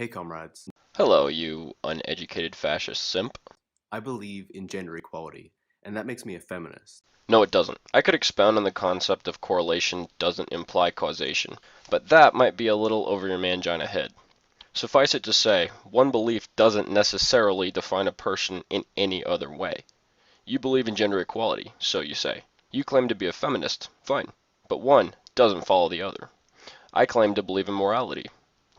Hey comrades, Hello, you uneducated fascist simp. I believe in gender equality, and that makes me a feminist. No, it doesn't. I could expound on the concept of correlation doesn't imply causation, but that might be a little over your mangina head. Suffice it to say, one belief doesn't necessarily define a person in any other way. You believe in gender equality, so you say. You claim to be a feminist, fine, but one doesn't follow the other. I claim to believe in morality.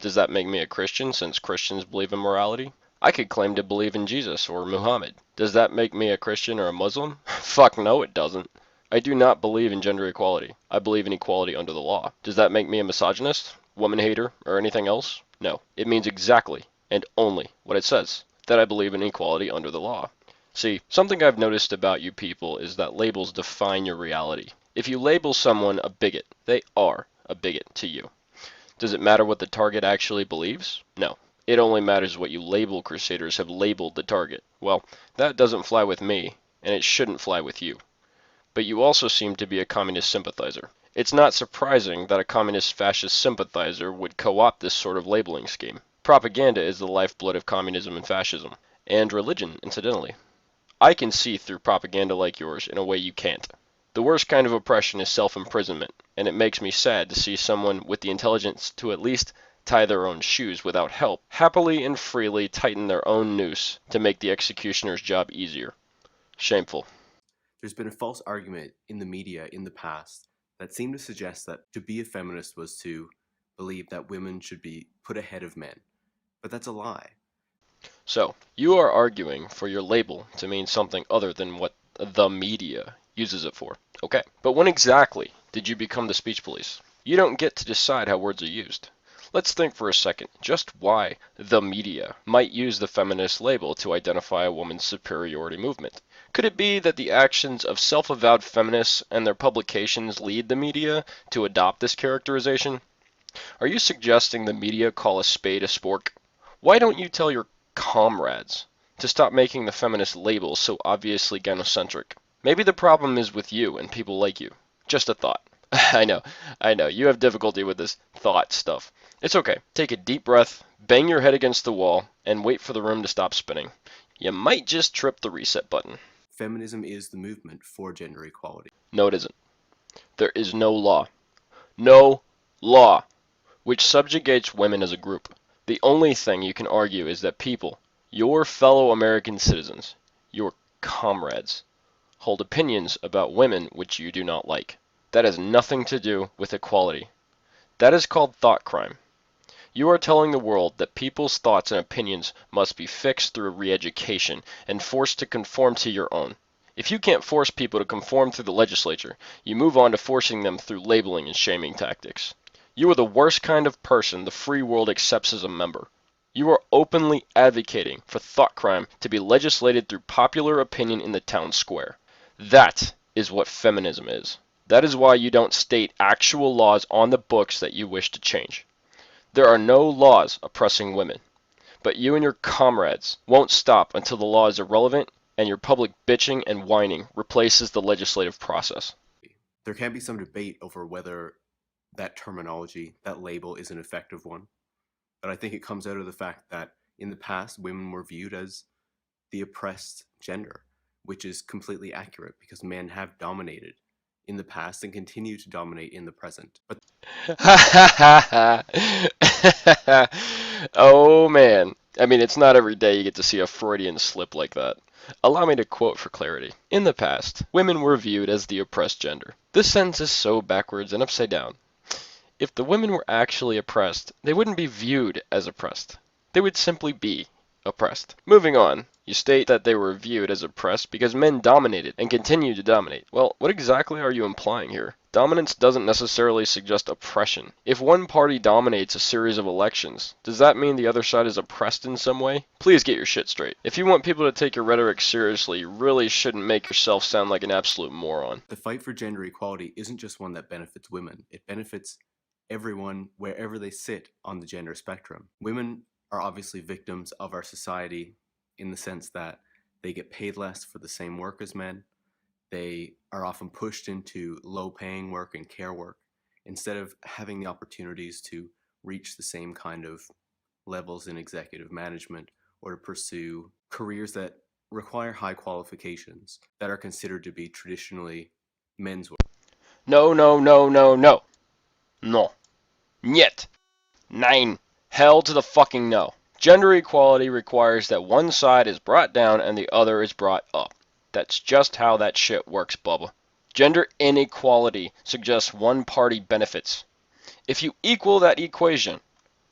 Does that make me a Christian since Christians believe in morality? I could claim to believe in Jesus or Muhammad. Does that make me a Christian or a Muslim? Fuck no, it doesn't. I do not believe in gender equality. I believe in equality under the law. Does that make me a misogynist, woman hater, or anything else? No. It means exactly and only what it says, that I believe in equality under the law. See, something I've noticed about you people is that labels define your reality. If you label someone a bigot, they are a bigot to you. Does it matter what the target actually believes? No. It only matters what you label crusaders have labeled the target. Well, that doesn't fly with me, and it shouldn't fly with you. But you also seem to be a communist sympathizer. It's not surprising that a communist fascist sympathizer would co-opt this sort of labeling scheme. Propaganda is the lifeblood of communism and fascism, and religion, incidentally. I can see through propaganda like yours in a way you can't. The worst kind of oppression is self-imprisonment, and it makes me sad to see someone with the intelligence to at least tie their own shoes without help happily and freely tighten their own noose to make the executioner's job easier. Shameful. There's been a false argument in the media in the past that seemed to suggest that to be a feminist was to believe that women should be put ahead of men. But that's a lie. So, you are arguing for your label to mean something other than what the media uses it for. Okay, but when exactly did you become the speech police? You don't get to decide how words are used. Let's think for a second just why the media might use the feminist label to identify a woman's superiority movement. Could it be that the actions of self-avowed feminists and their publications lead the media to adopt this characterization? Are you suggesting the media call a spade a spork? Why don't you tell your comrades to stop making the feminist label so obviously gynocentric? Maybe the problem is with you and people like you. Just a thought. I know, you have difficulty with this thought stuff. It's okay. Take a deep breath, bang your head against the wall, and wait for the room to stop spinning. You might just trip the reset button. Feminism is the movement for gender equality. No, it isn't. There is no law. No law which subjugates women as a group. The only thing you can argue is that people, your fellow American citizens, your comrades, hold opinions about women which you do not like. That has nothing to do with equality. That is called thought crime. You are telling the world that people's thoughts and opinions must be fixed through re-education and forced to conform to your own. If you can't force people to conform through the legislature, you move on to forcing them through labeling and shaming tactics. You are the worst kind of person the free world accepts as a member. You are openly advocating for thought crime to be legislated through popular opinion in the town square. That is what feminism is. That is why you don't state actual laws on the books that you wish to change. There are no laws oppressing women, but you and your comrades won't stop until the law is irrelevant and your public bitching and whining replaces the legislative process. There can be some debate over whether that terminology, that label, is an effective one. But I think it comes out of the fact that in the past, women were viewed as the oppressed gender, which is completely accurate because men have dominated in the past and continue to dominate in the present. But Oh man. I mean, it's not every day you get to see a Freudian slip like that. Allow me to quote for clarity. In the past, women were viewed as the oppressed gender. This sentence is so backwards and upside down. If the women were actually oppressed, they wouldn't be viewed as oppressed. They would simply be oppressed. Moving on, you state that they were viewed as oppressed because men dominated and continue to dominate. Well, what exactly are you implying here? Dominance doesn't necessarily suggest oppression. If one party dominates a series of elections, does that mean the other side is oppressed in some way? Please get your shit straight. If you want people to take your rhetoric seriously, you really shouldn't make yourself sound like an absolute moron. the fight for gender equality isn't just one that benefits women, it benefits everyone wherever they sit on the gender spectrum. Women are obviously victims of our society in the sense that they get paid less for the same work as men. They are often pushed into low paying work and care work instead of having the opportunities to reach the same kind of levels in executive management or to pursue careers that require high qualifications that are considered to be traditionally men's work. No, no, no, no, no. No. Niet. Nein. Hell to the fucking no. Gender equality requires that one side is brought down and the other is brought up. That's just how that shit works, Bubba. Gender inequality suggests one party benefits. If you equal that equation,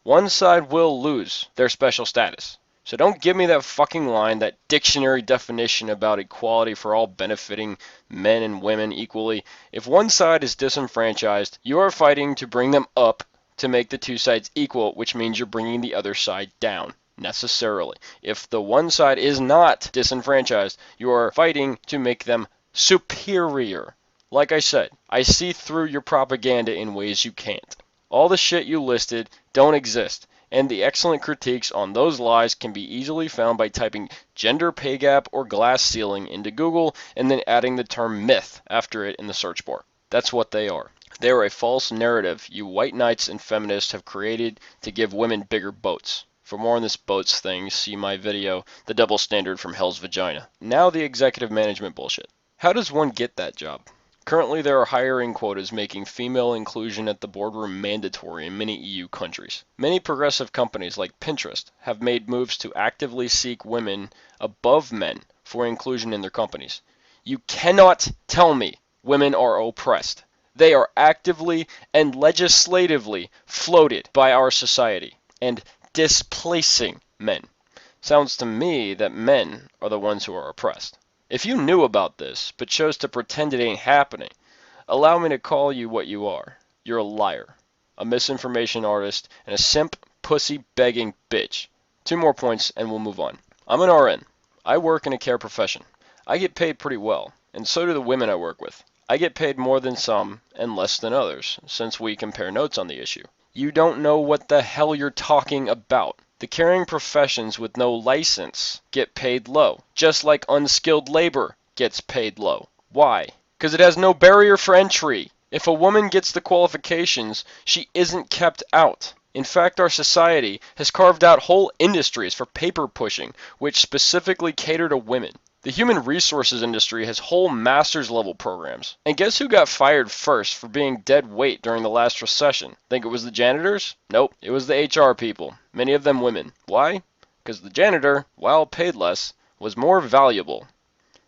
one side will lose their special status. So don't give me that fucking line, that dictionary definition about equality for all benefiting men and women equally. If one side is disenfranchised, you are fighting to bring them up to make the two sides equal, which means you're bringing the other side down, necessarily. If the one side is not disenfranchised, you are fighting to make them superior. Like I said, I see through your propaganda in ways you can't. All the shit you listed don't exist, and the excellent critiques on those lies can be easily found by typing gender pay gap or glass ceiling into Google and then adding the term myth after it in the search bar. That's what they are. They are a false narrative you white knights and feminists have created to give women bigger boats. For more on this boats thing, see my video, The Double Standard from Hell's Vagina. Now the executive management bullshit. How does one get that job? Currently, there are hiring quotas making female inclusion at the boardroom mandatory in many EU countries. Many progressive companies like Pinterest have made moves to actively seek women above men for inclusion in their companies. You cannot tell me women are oppressed. They are actively and legislatively floated by our society and displacing men. Sounds to me that men are the ones who are oppressed. If you knew about this, but chose to pretend it ain't happening, allow me to call you what you are. You're a liar, a misinformation artist, and a simp, pussy, begging bitch. 2 more points and we'll move on. I'm an RN. I work in a care profession. I get paid pretty well, and so do the women I work with. I get paid more than some and less than others, since we compare notes on the issue. You don't know what the hell you're talking about. The caring professions with no license get paid low, just like unskilled labor gets paid low. Why? Because it has no barrier for entry. If a woman gets the qualifications, she isn't kept out. In fact, our society has carved out whole industries for paper pushing, which specifically cater to women. The human resources industry has whole master's level programs. And guess who got fired first for being dead weight during the last recession? Think it was the janitors? Nope, it was the HR people, many of them women. Why? Because the janitor, while paid less, was more valuable.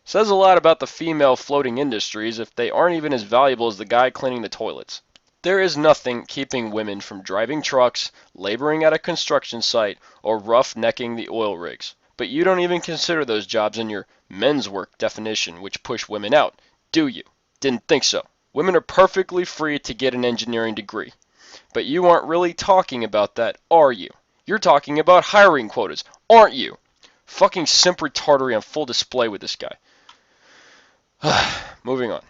Says a lot about the female floating industries if they aren't even as valuable as the guy cleaning the toilets. There is nothing keeping women from driving trucks, laboring at a construction site, or roughnecking the oil rigs. But you don't even consider those jobs in your men's work definition, which push women out, do you? Didn't think so. Women are perfectly free to get an engineering degree. But you aren't really talking about that, are you? You're talking about hiring quotas, aren't you? Fucking simp retardery on full display with this guy. Moving on.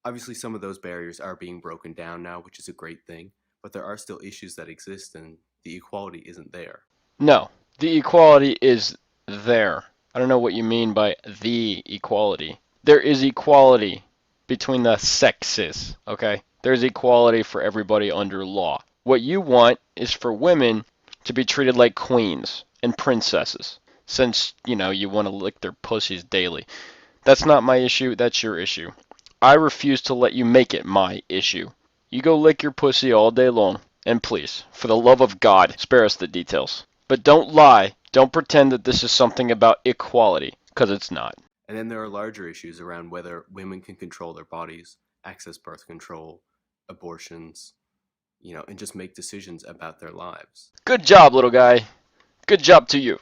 Obviously, some of those barriers are being broken down now, which is a great thing, but there are still issues that exist and the equality isn't there. No, the equality is there. I don't know what you mean by the equality. There is equality between the sexes, okay? There's equality for everybody under law. What you want is for women to be treated like queens and princesses, since, you want to lick their pussies daily. That's not my issue, that's your issue. I refuse to let you make it my issue. You go lick your pussy all day long, and please, for the love of God, spare us the details. But don't lie, don't pretend that this is something about equality, because it's not. And then there are larger issues around whether women can control their bodies, access birth control, abortions, and just make decisions about their lives. Good job, little guy. Good job to you.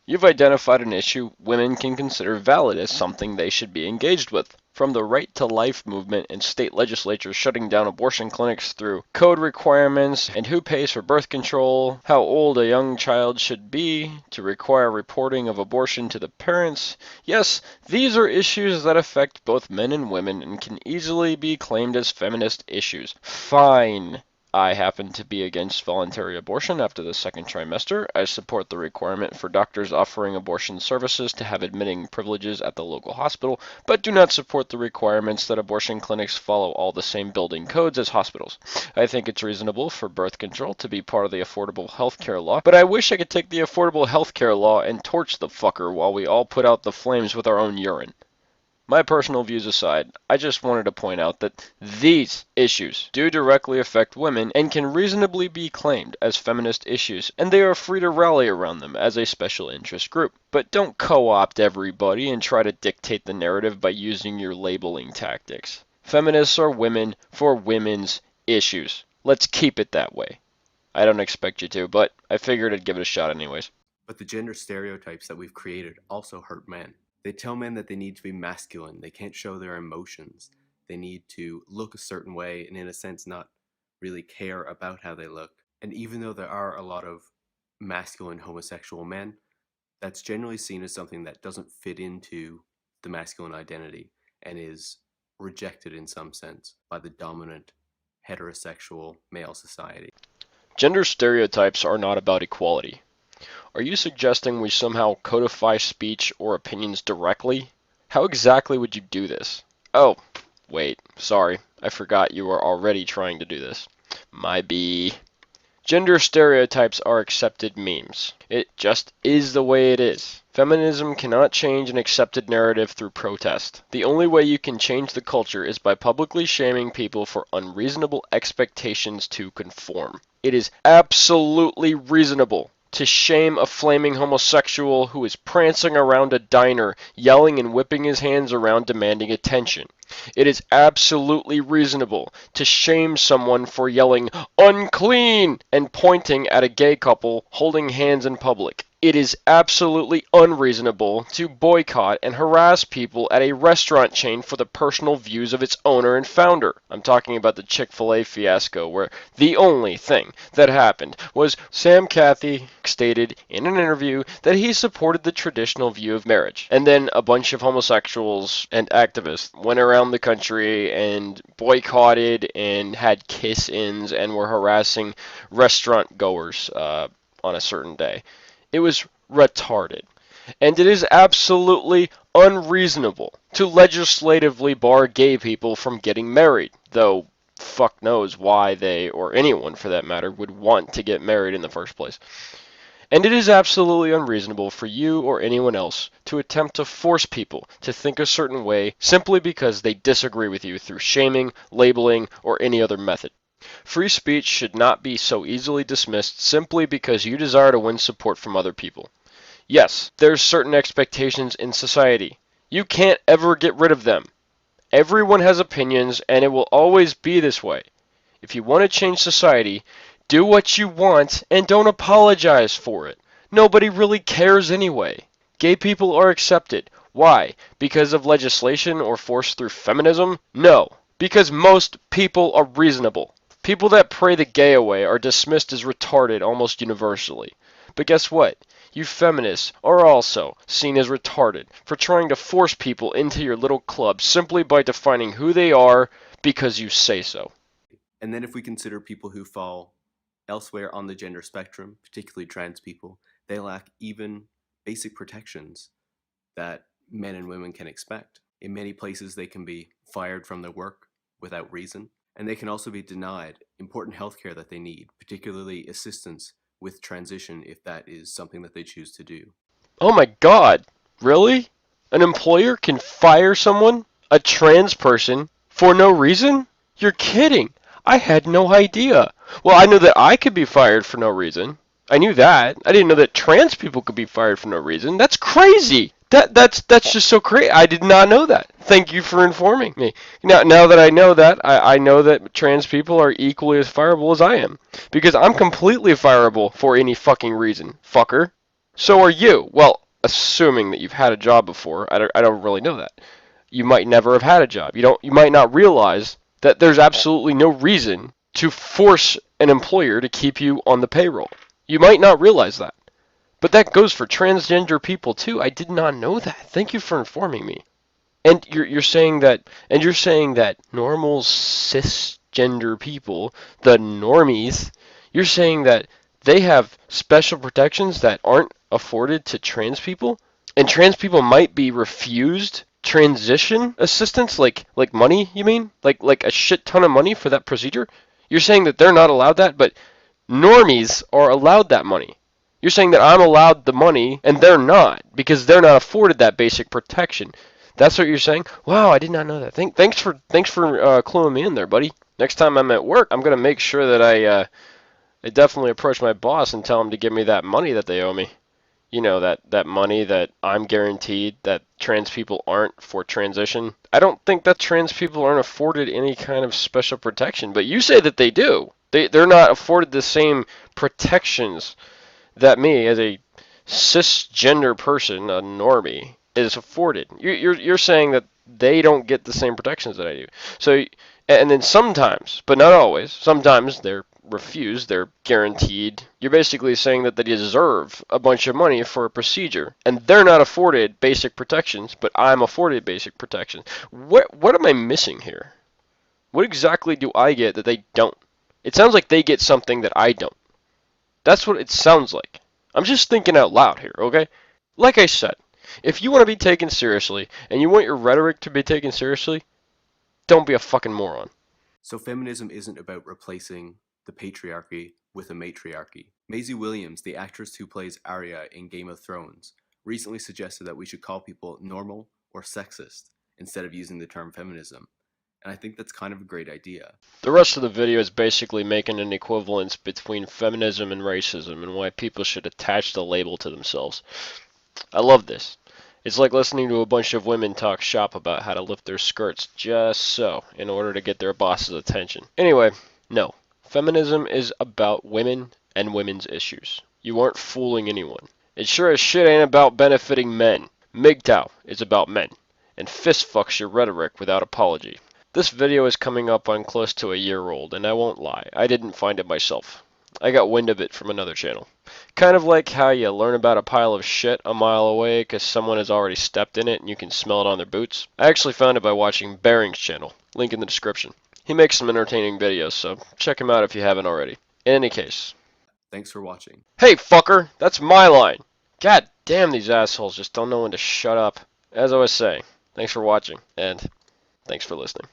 You've identified an issue women can consider valid as something they should be engaged with. From the right to life movement and state legislatures shutting down abortion clinics through code requirements and who pays for birth control, how old a young child should be to require reporting of abortion to the parents. Yes, these are issues that affect both men and women and can easily be claimed as feminist issues. Fine. I happen to be against voluntary abortion after the second trimester. I support the requirement for doctors offering abortion services to have admitting privileges at the local hospital, but do not support the requirements that abortion clinics follow all the same building codes as hospitals. I think it's reasonable for birth control to be part of the Affordable Health Care Law, but I wish I could take the Affordable Health Care Law and torch the fucker while we all put out the flames with our own urine. My personal views aside, I just wanted to point out that these issues do directly affect women and can reasonably be claimed as feminist issues, and they are free to rally around them as a special interest group. But don't co-opt everybody and try to dictate the narrative by using your labeling tactics. Feminists are women for women's issues. Let's keep it that way. I don't expect you to, but I figured I'd give it a shot anyways. But the gender stereotypes that we've created also hurt men. They tell men that they need to be masculine, they can't show their emotions, they need to look a certain way and in a sense not really care about how they look. And even though there are a lot of masculine homosexual men, that's generally seen as something that doesn't fit into the masculine identity and is rejected in some sense by the dominant heterosexual male society. Gender stereotypes are not about equality. Are you suggesting we somehow codify speech or opinions directly? How exactly would you do this? Oh, wait, sorry, I forgot you were already trying to do this. My B. Gender stereotypes are accepted memes. It just is the way it is. Feminism cannot change an accepted narrative through protest. The only way you can change the culture is by publicly shaming people for unreasonable expectations to conform. It is absolutely reasonable to shame a flaming homosexual who is prancing around a diner, yelling and whipping his hands around demanding attention. It is absolutely reasonable to shame someone for yelling, "unclean," and pointing at a gay couple holding hands in public. It is absolutely unreasonable to boycott and harass people at a restaurant chain for the personal views of its owner and founder. I'm talking about the Chick-fil-A fiasco, where the only thing that happened was Sam Cathy stated in an interview that he supported the traditional view of marriage. And then a bunch of homosexuals and activists went around the country and boycotted and had kiss-ins and were harassing restaurant goers on a certain day. It was retarded. And it is absolutely unreasonable to legislatively bar gay people from getting married, though fuck knows why they, or anyone for that matter, would want to get married in the first place. And it is absolutely unreasonable for you or anyone else to attempt to force people to think a certain way simply because they disagree with you through shaming, labeling, or any other method. Free speech should not be so easily dismissed simply because you desire to win support from other people. Yes, there's certain expectations in society. You can't ever get rid of them. Everyone has opinions, and it will always be this way. If you want to change society, do what you want and don't apologize for it. Nobody really cares anyway. Gay people are accepted. Why? Because of legislation or forced through feminism? No. Because most people are reasonable. People that pray the gay away are dismissed as retarded almost universally. But guess what? You feminists are also seen as retarded for trying to force people into your little club simply by defining who they are because you say so. And then if we consider people who fall elsewhere on the gender spectrum, particularly trans people, they lack even basic protections that men and women can expect. In many places, they can be fired from their work without reason, and they can also be denied important health care that they need, particularly assistance with transition if that is something that they choose to do. Oh my god, really? An employer can fire someone, a trans person, for no reason? You're kidding. I had no idea. Well, I knew that I could be fired for no reason. I knew that. I didn't know that trans people could be fired for no reason. That's crazy. That's just so crazy. I did not know that. Thank you for informing me. Now that I know that, I know that trans people are equally as fireable as I am. Because I'm completely fireable for any fucking reason, fucker. So are you. Well, assuming that you've had a job before. I don't really know that. You might never have had a job. You might not realize that there's absolutely no reason to force an employer to keep you on the payroll. You might not realize that. But that goes for transgender people too. I did not know that. Thank you for informing me. And you're saying that normal cisgender cisgender people, the normies, you're saying that they have special protections that aren't afforded to trans people? And trans people might be refused transition assistance, like money, you mean? Like a shit ton of money for that procedure? You're saying that they're not allowed that, but normies are allowed that money. You're saying that I'm allowed the money and they're not because they're not afforded that basic protection. That's what you're saying? Wow, I did not know that. Thanks for cluing me in there, buddy. Next time I'm at work, I'm gonna make sure that I definitely approach my boss and tell him to give me that money that they owe me. You know, that money that I'm guaranteed that trans people aren't for transition. I don't think that trans people aren't afforded any kind of special protection, but you say that they do. They're not afforded the same protections that me, as a cisgender person, a normie, is afforded. You're saying that they don't get the same protections that I do. So, and then sometimes, but not always, sometimes they're refused, they're guaranteed. You're basically saying that they deserve a bunch of money for a procedure, and they're not afforded basic protections, but I'm afforded basic protections. What am I missing here? What exactly do I get that they don't? It sounds like they get something that I don't. That's what it sounds like. I'm just thinking out loud here, okay? Like I said, if you want to be taken seriously and you want your rhetoric to be taken seriously, don't be a fucking moron. So feminism isn't about replacing the patriarchy with a matriarchy. Maisie Williams, the actress who plays Arya in Game of Thrones, recently suggested that we should call people normal or sexist instead of using the term feminism. And I think that's kind of a great idea. The rest of the video is basically making an equivalence between feminism and racism and why people should attach the label to themselves. I love this. It's like listening to a bunch of women talk shop about how to lift their skirts just so, in order to get their boss's attention. Anyway, no. Feminism is about women and women's issues. You aren't fooling anyone. It sure as shit ain't about benefiting men. MGTOW is about men. And fist fucks your rhetoric without apology. This video is coming up on close to a year old, and I won't lie, I didn't find it myself. I got wind of it from another channel. Kind of like how you learn about a pile of shit a mile away because someone has already stepped in it and you can smell it on their boots. I actually found it by watching Bearing's channel, link in the description. He makes some entertaining videos, so check him out if you haven't already. In any case. Thanks for watching. Hey fucker, that's my line. God damn, these assholes just don't know when to shut up. As I was saying, thanks for watching, and thanks for listening.